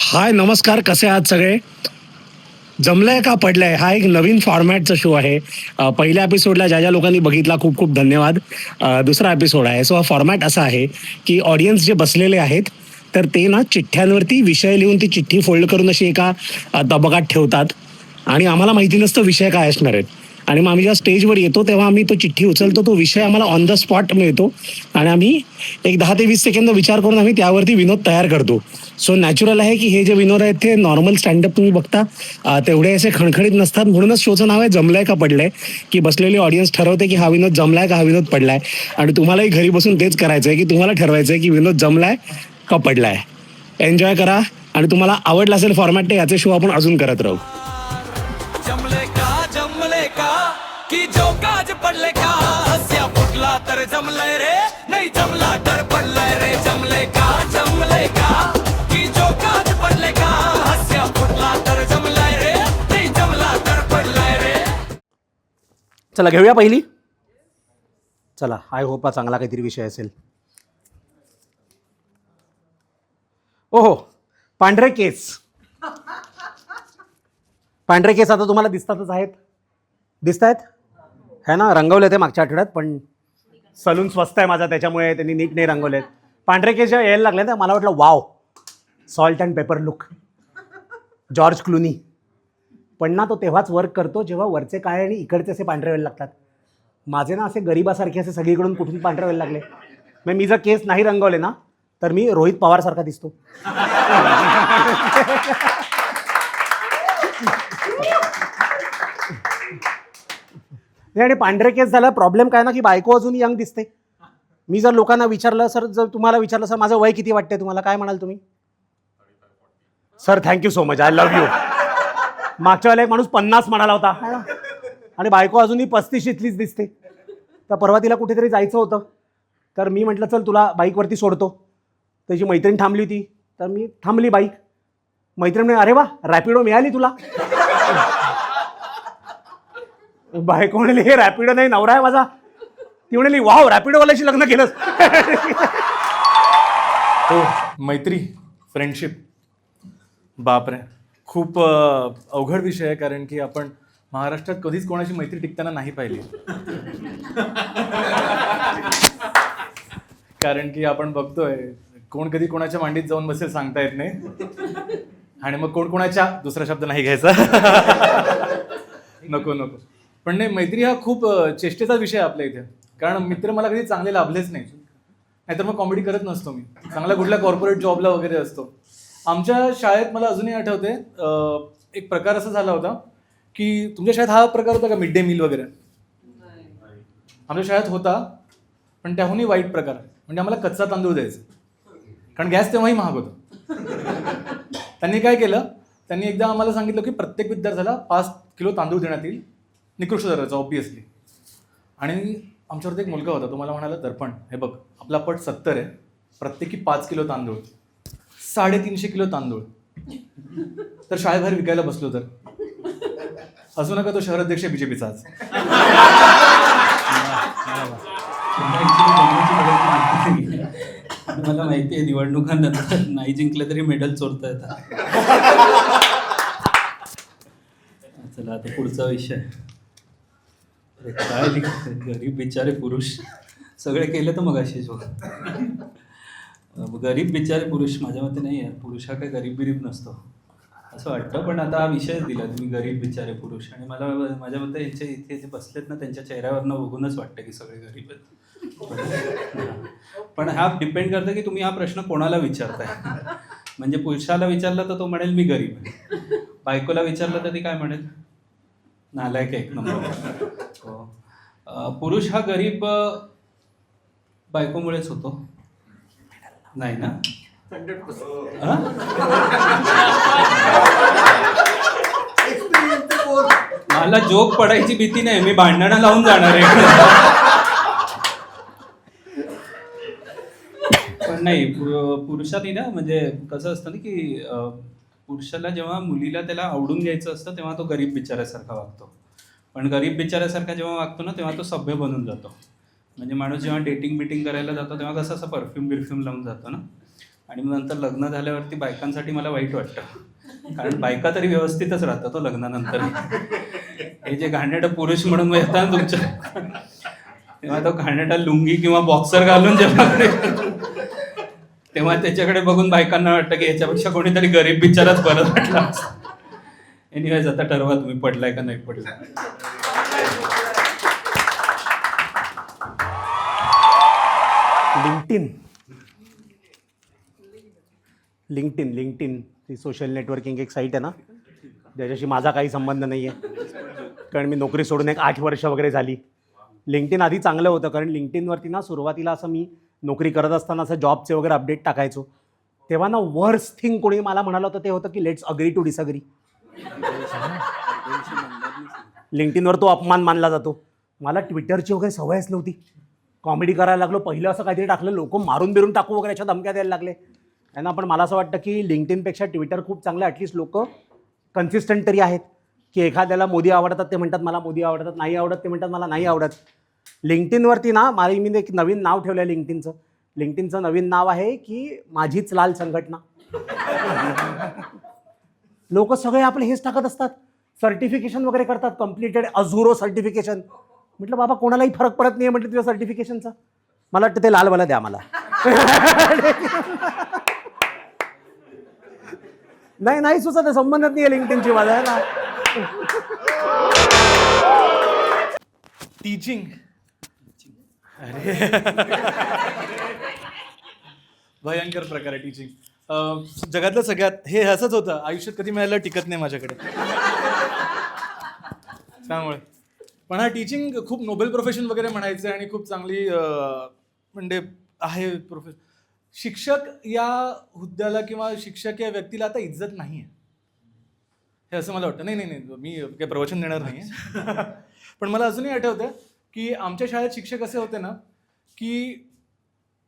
हाय नमस्कार, कसे आहात सगळे? जमलंय का पडलंय हा एक नवीन फॉर्मॅटचा शो आहे. पहिल्या एपिसोडला ज्या ज्या लोकांनी बघितला खूप खूप धन्यवाद. दुसरा एपिसोड आहे. सो हा फॉर्मॅट असा आहे की ऑडियन्स जे बसलेले आहेत तर ते ना चिठ्ठ्यांवरती विषय लिहून ती चिठ्ठी फोल्ड करून अशी एका तबकात ठेवतात आणि आम्हाला माहिती नसतं विषय काय असणार आहेत. आणि मग आम्ही जेव्हा स्टेजवर येतो तेव्हा आम्ही तो चिठ्ठी उचलतो, तो विषय आम्हाला ऑन द स्पॉट मिळतो आणि आम्ही एक 10 ते 20 सेकंद विचार करून आम्ही त्यावरती विनोद तयार करतो. सो नॅचरल आहे की हे जे विनोद आहेत ते नॉर्मल स्टँडअप तुम्ही बघता तेवढे असे खणखणीत नसतात. म्हणूनच शोचं नाव आहे जमलंय का पडलंय, की बसलेली ऑडियन्स ठरवते की हा विनोद जमलाय का हा विनोद पडलाय. आणि तुम्हालाही घरी बसून तेच करायचं आहे की तुम्हाला ठरवायचं आहे की विनोद जमलाय का पडलाय. एन्जॉय करा आणि तुम्हाला आवडला असेल फॉर्मॅट तर याचे शो आपण अजून करत राहू. जमले का की जो काज पडले का हस्या फुटला तर जमलंय रे नाही जमला तर पडलाय रे. जमले का की जो काज पडले का हस्या फुटला तर जमलाय रे नाही जमला तर पडलाय रे. चला घेऊया पहिली. चला, आय होप हा चांगला काहीतरी विषय असेल. ओहो, पांढरे केस. पांढरे केस आता तुम्हाला दिसतातच आहेत. दिसत आहेत है ना? रंगवले ते मागच्या आठवड्यात, पण सलून स्वस्त आहे माझा त्याच्यामुळे त्यांनी नीट नाही रंगवलेत. पांढरे केस जेव्हा यायला लागले तर मला वाटलं wow, salt and paper look, George Clooney. पण ना तो तेव्हाच वर्क करतो जेव्हा वरचे काळे आणि इकडचे असे पांढरे व्हायला लागतात. माझे ना असे गरिबासारखे असे सगळीकडून कुठून पांढरे व्हायला लागले. मग मी जर केस नाही रंगवले ना तर मी रोहित पवारसारखा दिसतो. आणि पांढरे केस झाला प्रॉब्लेम काय ना की बायको अजून यंग दिसते. मी जर लोकांना विचारलं, सर जर तुम्हाला विचारलं सर माझं वय किती वाटते तुम्हाला, काय म्हणाल तुम्ही? Sir thank you so much, I love you. मागच्या वेळेला एक माणूस 50 म्हणाला होता आणि बायको अजूनही 35 दिसते. तर परवा तिला कुठेतरी जायचं होतं तर मी म्हटलं चल तुला बाईकवरती सोडतो. त्याची मैत्रीण थांबली होती तर मी थांबली बाईक. मैत्रीण म्हणे अरे वा रॅपिडो मिळाली तुला. बायको म्हणाली हे रॅपिडो नाही नवरा आहे माझा. ती म्हणाली वाव रॅपिडोवाल्याशी लग्न केलंस. हो, मैत्री, फ्रेंडशिप, बापरे खूप अवघड विषय आहे. कारण की आपण महाराष्ट्रात कधीच कोणाची मैत्री टिकताना नाही पाहिली. कारण की आपण बघतोय कोण कधी कोणाच्या मांडीत जाऊन बसेल सांगता येत नाही. आणि मग कोण कोणाच्या, दुसरा शब्द नाही घ्यायचा. नको नको. पण नाही, मैत्री हा खूप चेष्टेचा विषय आहे आपल्या इथे. कारण मित्र मला कधी चांगले लाभलेच नाही. नाहीतर मग कॉमेडी करत नसतो मी. चांगला कुठल्या कॉर्पोरेट जॉबला वगैरे असतो. आमच्या शाळेत मला अजूनही आठवते एक प्रकार असा झाला होता की तुमच्या शाळेत हा प्रकार होता का मिड डे मील वगैरे? आमच्या शाळेत होता, पण त्याहूनही वाईट प्रकार म्हणजे आम्हाला कच्चा तांदूळ द्यायचा. कारण गॅस तेव्हाही महाग होता. त्यांनी काय केलं, त्यांनी एकदा आम्हाला सांगितलं की प्रत्येक विद्यार्थ्याला 5 किलो तांदूळ देण्यात येईल, निकृष्ट दर्जाचा ऑब्विसली. आणि आमच्यावरती एक मुलगा होता, तो मला म्हणाला दर्पण हे बघ आपला पट 70 आहे, प्रत्येकी 5 किलो तांदूळ, 350 किलो तांदूळ. तर शाळेबाहेर विकायला बसलो तर असू नका तो शहराध्यक्ष बीजेपीचा आज. मला माहिती आहे निवडणुकांनंतर नाही जिंकले तरी मेडल चोरता येतात. चला आता पुढचा विषय. अरे काय लिहिलं, गरीब बिचारे पुरुष. सगळे केले तर मग अशीच गरीब बिचारे पुरुष. माझ्या मते नाही आहे, पुरुष हा काही गरीब बिरीब नसतो असं वाटतं. पण आता हा विषयच दिला तुम्ही, गरीब बिचारे पुरुष. आणि मला माझ्या मते यांच्या इथे जे बसलेत ना त्यांच्या चेहऱ्यावरनं बघूनच वाटतं की सगळे गरीब आहेत. पण हा डिपेंड करतं की तुम्ही हा प्रश्न कोणाला विचारताय. म्हणजे पुरुषाला विचारला तर तो म्हणेल मी गरीब आहे. बायकोला विचारलं तर ती काय म्हणेल, नालायक एक नंबर. पुरुष हा गरीब बायकोमुळेच होतो नाही ना? मला जोक पडायची भीती नाही, मी भांडणं लावून जाणार आहे. पण नाही, पुरुषांनी ना म्हणजे कसं असतं ना की पुरुषाला जेव्हा मुलीला त्याला आवडून घ्यायचं असतं तेव्हा तो गरीब बिचाऱ्यासारखा वागतो. पण गरीब बिचाऱ्यासारखा जेव्हा वागतो ना तेव्हा तो सभ्य बनून जातो. म्हणजे माणूस जेव्हा डेटिंग बिटिंग करायला जातो तेव्हा कसं असं परफ्यूम बिरफ्यूम लावून जातो ना, आणि मग नंतर लग्न झाल्यावरती बायकांसाठी मला वाईट वाटतं, कारण बायका तरी व्यवस्थितच राहतात तो लग्नानंतर. हे जे घाणेरडं पुरुष म्हणून येतात तुमच्या, तेव्हा तो घाणेरडा लुंगी किंवा बॉक्सर घालून जेव्हा तेव्हा त्याच्याकडे बघून बायकांना वाटतं की याच्यापेक्षा कोणीतरी गरीब बिचाराच बरं वाटला. एनिवेज आता ठरवा तुम्ही पडलाय का नाही पडलाय. लिंक्डइन ही सोशल नेटवर्किंग एक साईट आहे ना, ज्याच्याशी माझा काही संबंध नाही आहे, कारण मी नोकरी सोडून 8 वर्ष वगैरे झाली. लिंक्डइन आधी चांगलं होतं, कारण लिंक्डइनवरती ना सुरुवातीला असं मी नोकरी करत असताना असं जॉबचे वगैरे अपडेट टाकायचो, तेव्हा ना वर्स्ट थिंग कोणी मला म्हणालं होतं ते होतं की लेट्स अग्री टू डिसअग्री. लिंक्डइनवर तो अपमान मानला जातो. मला ट्विटरची वगैरे सवयच नव्हती. कॉमेडी करायला लागलो, पहिलं असं काहीतरी टाकलं लोक मारून बिरून टाकू वगैरे अशा धमक्या द्यायला लागले त्यांना. पण मला असं वाटतं की लिंक्डइनपेक्षा ट्विटर खूप चांगलं, ॲटलिस्ट लोक कन्सिस्टंट तरी आहेत, की एखाद्याला मोदी आवडतात ते म्हणतात मला मोदी आवडतात, नाही आवडत ते म्हणतात मला नाही आवडत. लिंक्डइनवरती ना मी एक नवीन नाव ठेवलं आहे लिंक्डइनचं नवीन नाव आहे की माझीच लाल संघटना. लोक सगळे आपले हेच टाकत असतात, सर्टिफिकेशन वगैरे करतात, कम्प्लिटेड अझुरो सर्टिफिकेशन. म्हटलं बाबा कोणालाही फरक पडत नाही म्हटलं तुझ्या सर्टिफिकेशनचा. मला वाटतं ते लालवाला द्या मला. नाही सुचत, संबंधच नाही आहे लिंक्डइनची माझा ना. टीचिंग, अरे भयंकर प्रकार आहे टीचिंग. जगातलं सगळ्यात हे असंच होतं, आयुष्यात कधी मिळालं टिकत नाही माझ्याकडे. त्यामुळे पण हा टीचिंग खूप नोबेल प्रोफेशन वगैरे म्हणायचं आणि खूप चांगली म्हणजे आहे प्रोफेशन. शिक्षक या हुद्द्याला किंवा शिक्षक या व्यक्तीला आता इज्जत नाही आहे, हे असं मला वाटतं. नाही मी काही प्रवचन देणार नाही. पण मला अजूनही आठवतं की आमच्या शाळेत शिक्षक असे होते ना की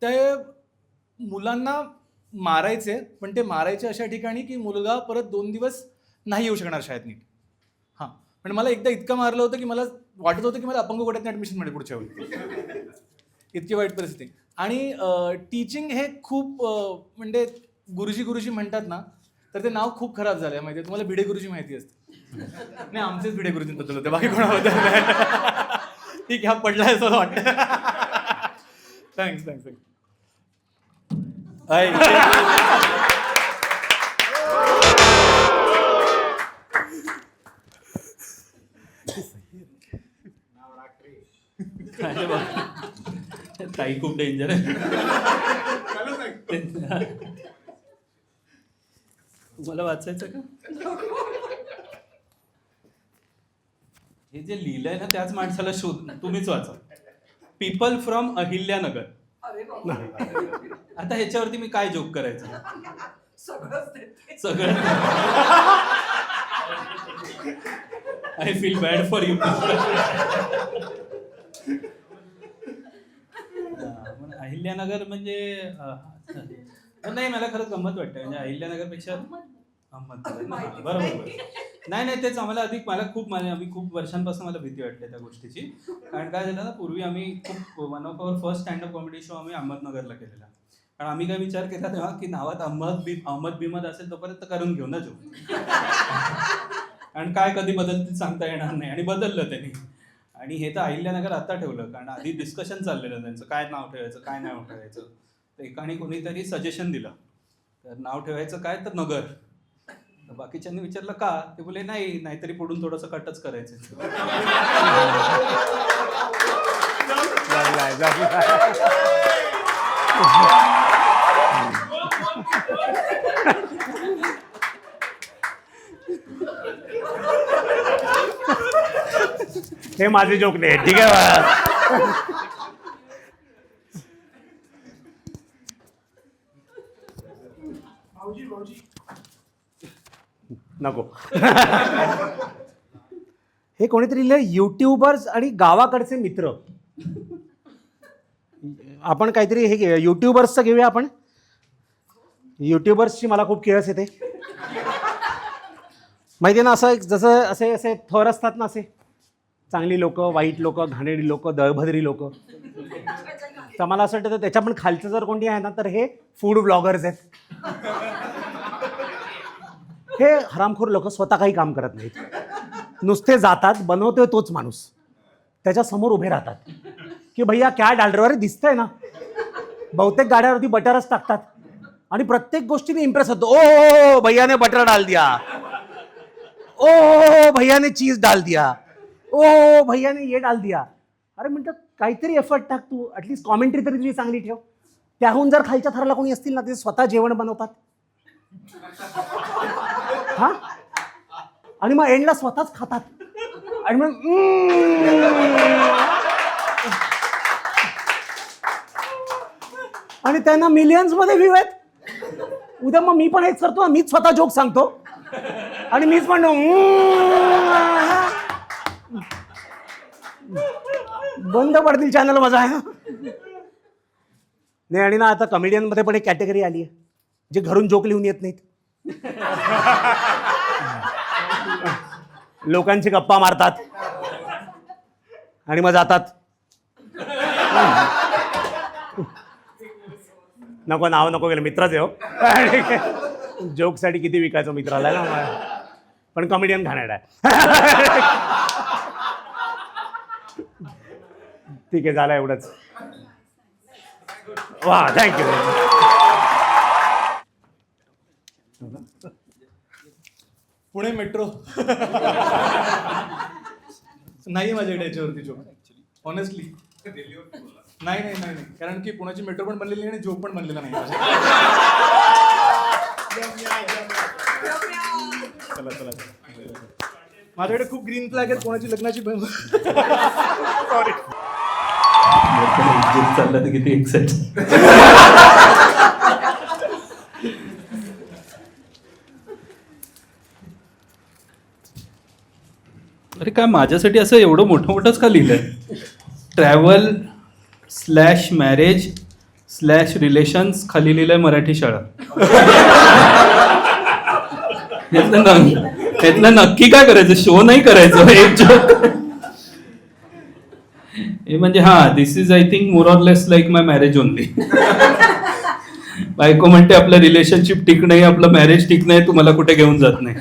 ते मुलांना मारायचे, पण ते मारायचे अशा ठिकाणी की मुलगा परत 2 दिवस नाही येऊ शकणार शाळेत नीट. हां, पण मला एकदा इतकं मारलं होतं की मला वाटत होतं की मला अपंग कोट्यात ॲडमिशन मिळेल पुढच्या वेळी. इतकी वाईट परिस्थिती. आणि टीचिंग हे खूप म्हणजे गुरुजी म्हणतात ना, तर ते नाव खूप खराब झालं आहे. माहिती आहे तुम्हाला, भिडे गुरुजी माहिती असते. नाही, आमचेच भिडे गुरुजींबद्दल होते, बाकी कोणाबद्दल नाही. ठीक आहे, पडलाय असं वाटतं. थँक्स. ताई खूप डेंजर आहे. तुम्हाला वाचायचं का? हे जे लिहिलंय ना त्याच माणसाला शोध, तुम्हीच वाचा. People from Ahilyanagar. आता ह्याच्यावरती मी काय जोक करायचं? सगळं. I feel bad for you. Ahilyanagar म्हणजे नाही, मला खरंच गंमत वाटते. म्हणजे अहिल्यानगरपेक्षा बरोबर. नाही तेच आम्हाला अधिक, आम्ही खूप वर्षांपासून मला भीती वाटते त्या गोष्टीची. कारण काय झालं ना, पूर्वी आम्ही खूप one of our first standup comedy show आम्ही अहमदनगरला केलेला. कारण आम्ही काय विचार केला तेव्हा की नावात अहमद बिमद असेल तोपर्यंत करून घेऊ ना जो. कारण काय कधी बदलतील सांगता येणार नाही, आणि बदललं त्यांनी. आणि हे तर अहिल्यानगर आता ठेवलं, कारण आधी डिस्कशन चाललेलं त्यांचं, काय नाव ठेवायचं काय नाव ठेवायचं. तर एकाने कोणीतरी सजेशन दिलं, तर नाव ठेवायचं काय, तर नगर. तर बाकीच्यांनी विचारलं का, ते बोले नाहीतरी पुढून थोडंसं कटच करायचं. हे माझे जोक नाही, ठीक आहे. नको. हे कोणीतरी लिहिलं, युट्यूबर्स आणि गावाकडचे मित्र. आपण काहीतरी हे युट्यूबर्सचं घेऊया आपण. युट्यूबर्सची मला खूप किळस येते. माहिती आहे ना, असं जसं असे थर असतात ना, असे चांगली लोक, वाईट लोक, घाणेरडी लोक, दळभद्री लोक. तर मला असं वाटतं त्याच्या पण खालचं जर कोणी आहे ना तर हे फूड ब्लॉगर्स आहेत. हे हरामखोर लोक स्वतः काही काम करत नाहीत, नुसते जातात, बनवतोय तोच माणूस त्याच्या समोर उभे राहतात की भैया क्या डाल रहे हो, अरे दिसतंय ना. बहुतेक गाड्यावरती बटरच टाकतात आणि प्रत्येक गोष्टीने इम्प्रेस होतो. ओ भैया ने बटर डाल दिया, ओ भैया ने चीज डाल दिया, ओ भैया ने ये डाल दिया. अरे म्हणतात काहीतरी एफर्ट टाक तू, ॲटलीस्ट कॉमेंट्री तरी तुझी चांगली ठेव. त्याहून जर खालच्या थराला कोणी असतील ना ते स्वतः जेवण बनवतात हा, आणि मग एंडला स्वतःच खातात आणि मग आणि त्यांना मिलियन्स मध्ये व्ह्यू आहेत. उद्या मग मी पण हेच करतो, मीच स्वतः जोक सांगतो आणि मीच म्हणतो बंद पडतील चॅनल माझा आहे. नाही आणि ना आता कॉमेडियन मध्ये पण एक कॅटेगरी आली आहे जे घरून जोक लिहून येत नाहीत. लोकांची गप्पा मारतात आणि मग जातात. नको नाव नको गेलं, मित्रच आहे हो. जोकसाठी किती विकायचं मित्राला ना, पण कॉमेडियन घाणेरडा आहे. ठीक आहे, झालं एवढंच. वा थँक्यू. पुणे मेट्रो नाही माझ्याकडे याच्यावरती जोक ऑनेस्टली. नाही नाही नाही नाही, कारण की पुण्याची मेट्रो पण बनलेली आणि जोक पण बनलेला नाही. चला चला माझ्याकडे खूप ग्रीन फ्लॅग आहेत कोणाची लग्नाची. सॉरी चाललं तर किती एक्साइट. अरे काय माझ्यासाठी असं एवढं मोठंच का लिहिलंय? ट्रॅव्हल/मॅरेज/रिलेशन्स खाली लिहिलंय मराठी शाळा. यातलं नक्की काय करायचं? शो नाही करायचं एक जोक. हे म्हणजे this is I think more or less like my marriage only. बायको म्हणते आपलं रिलेशनशिप ठीक नाही, आपलं मॅरेज ठीक नाही, तुम्हाला कुठे घेऊन जात नाही.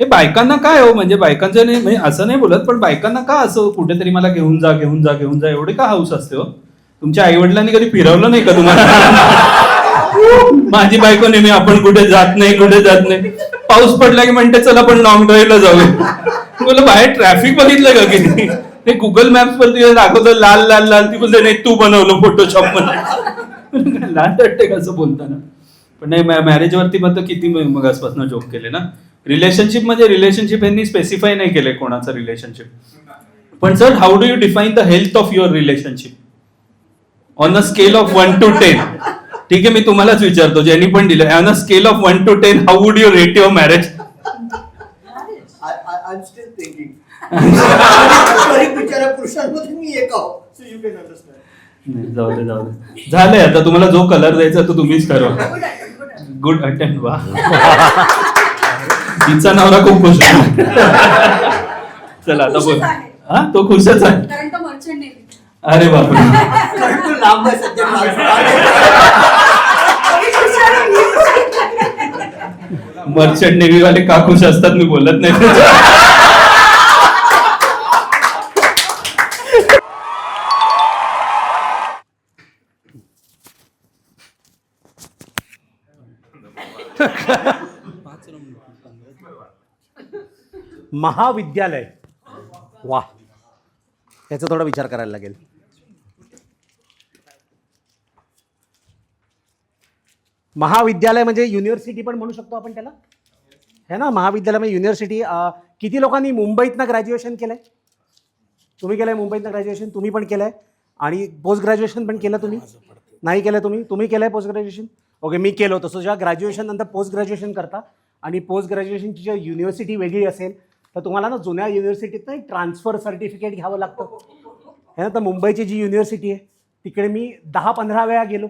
हे बायकांना काय हो, म्हणजे बायकांचं नाही, म्हणजे असं नाही बोलत, पण बायकांना का असं कुठेतरी मला घेऊन जा घेऊन जा घेऊन जा एवढे का हाऊस असते हो? तुमच्या आई वडिलांनी कधी फिरवलं नाही का तुम्हाला? माझी बायको नेहमी आपण कुठे जात नाही कुठे जात नाही. पाऊस पडला की म्हणते चला आपण लॉंग ड्राईव्हला जाऊया. बोला बाहेर ट्रॅफिक बघितलं का की ते गुगल मॅप्स वर दाखवतं लाल लाल लाल, ती बोलते नाही तू बनवलं फोटोशॉप मध्ये. लाल वाटते कसं बोलताना. पण नाही, मॅरेजवरती मात्र किती मग आजपासून जोक केले ना. रिलेशनशिप म्हणजे रिलेशनशिप यांनी स्पेसिफाय नाही केलंय कोणाचं रिलेशनशिप. पण sir how do you define the health of your relationship on a scale of 1 to 10? ठीक आहे, मी तुम्हालाच विचारतो, ज्यांनी पण दिलं, on a scale of 1 to 10 how would you rate your marriage? I'm still thinking. बिचारा पुरुषांमध्ये मी एक आहो, so you can understand. नाही, जाऊ दे झालंय. आता तुम्हाला जो कलर द्यायचा तो तुम्हीच ठरवा. Good attempt. वा, तिचा नवरा खूप खुश आहे. चला आता बोल. तो खुशच आहे. कारण तो मर्चंट नेव्ही. अरे बापरे. कारण तू लांब आहे सध्या. मर्चंट नेव्ही वाले का खुश असतात मी बोलत नाही. महाविद्यालय, वा, याचा थोडा विचार करायला लागेल. महाविद्यालय म्हणजे युनिव्हर्सिटी पण म्हणू शकतो आपण त्याला, है ना. महाविद्यालय म्हणजे युनिव्हर्सिटी. किती लोकांनी मुंबईतनं ग्रॅज्युएशन केलंय? तुम्ही केलंय मुंबईतनं ग्रॅज्युएशन? तुम्ही पण केलंय. आणि पोस्ट ग्रॅज्युएशन पण केलं? तुम्ही नाही केलंय? तुम्ही केलंय पोस्ट ग्रॅज्युएशन? ओके, मी केलं होतं. सो जेव्हा ग्रॅज्युएशन नंतर पोस्ट ग्रॅज्युएशन करता आणि पोस्ट ग्रॅज्युएशनची जेव्हा युनिव्हर्सिटी वेगळी असेल तर तुम्हाला ना जुन्या युनिव्हर्सिटीतनं एक ट्रान्सफर सर्टिफिकेट घ्यावं लागतं, है ना. तर मुंबईची जी युनिव्हर्सिटी आहे तिकडे मी 10-15 वेळा गेलो.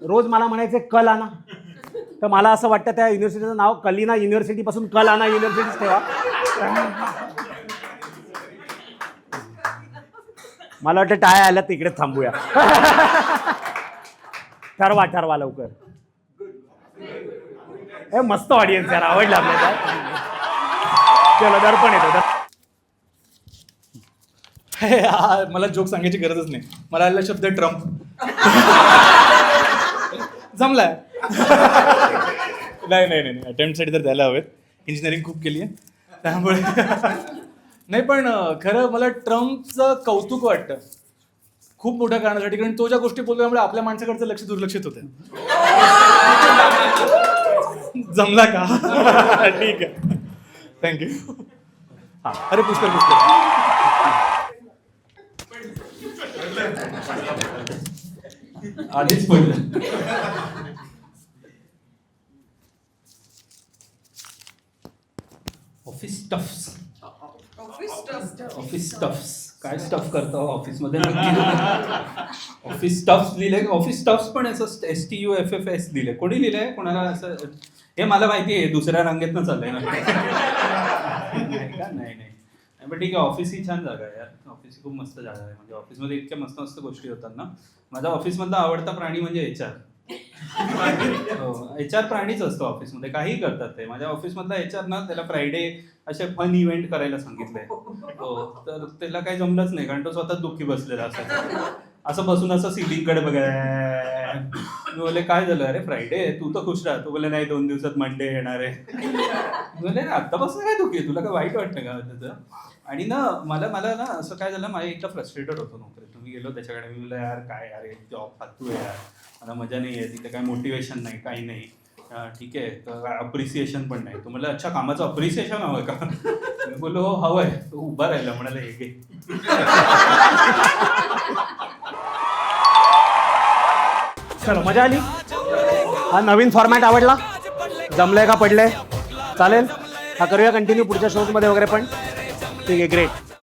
रोज मला म्हणायचं कल आणा. तर मला असं वाटतं त्या युनिव्हर्सिटीचं नाव कलिना युनिव्हर्सिटीपासून कल आणा युनिव्हर्सिटीच ठेवा. मला वाटतं टाळ्या आल्या तिकडे थांबूया. ठरवा लवकर. हे मस्त ऑडियन्स यार, आवडलं आपल्याला. चलो दर्पण येतो. मला जोक सांगायची गरजच नाही. मला आलेला शब्द ट्रम्प. जमलाय. नाही अटेम्प्टसाठी तर द्यायला हवेत. इंजिनिअरिंग खूप केली आहे त्यामुळे. नाही पण खरं मला ट्रम्पचं कौतुक वाटतं खूप मोठ्या कारणासाठी, कारण तो ज्या गोष्टी बोलतो त्यामुळे आपल्या माणसाकडचं लक्ष दुर्लक्षित होतं. जमला का? ठीक आहे, थँक्यू. हा, अरे पुष्कर. आधीच पडलं. ऑफिस स्टफ्स काय स्टफ करतो ऑफिसमध्ये? ऑफिस स्टफ्स लिहिले. ऑफिस स्टफ्स पण असं STUFFS लिहिले. कोणी लिहिलंय? कोणाला असं? हे मला माहिती आहे, दुसऱ्या रांगेतनं चाललंय ना. नाही पण ठीक आहे. ऑफिस ही छान जागा आहे यार. ऑफिस ही खूप मस्त जागा आहे. म्हणजे ऑफिसमध्ये इतक्या मस्त मस्त गोष्टी होतात ना. माझा ऑफिसमधला आवडता प्राणी म्हणजे HR. HR प्राणीच असतो ऑफिसमध्ये, काहीही करतात ते. माझ्या ऑफिसमधला HR ना, त्याला फ्रायडे असे फन इव्हेंट करायला सांगितलंय. तर त्याला काही जमलंच नाही, कारण तो स्वतः दुःखी बसलेला असायचा. असं बसून असं सिलिंगकडे बघाय. मी बोलले काय झालं? अरे फ्रायडे, तू तर खुश राह. तू बोलले नाही, 2 दिवसात मंडे येणार आहे. बोलले आत्तापासून काय दुःखी आहे, तुला काय वाईट वाटतं का त्याचं? आणि ना मला ना असं काय झालं, माझ्या एकदा फ्रस्ट्रेटेड होतो नोकरीत. मी गेलो त्याच्याकडे. मी बोललो यार काय यार, जॉब फालतू आहे यार, मला मजा नाही आहे तिथे, काय मोटिवेशन नाही, काही नाही. ठीक आहे, तर अप्रिसिएशन पण नाही. तो म्हणला अच्छा, कामाचं अप्रिसिएशन हवं का? मी बोललो हो हवंय. तो उभा राहिला, म्हणाला हे घे. चलो, मजा आली. हा नवीन फॉर्मॅट आवडला? जमलंय का पडलंय? चालेल, हा करूया कंटिन्यू पुढच्या शोजमध्ये वगैरे पण. ठीक आहे, ग्रेट.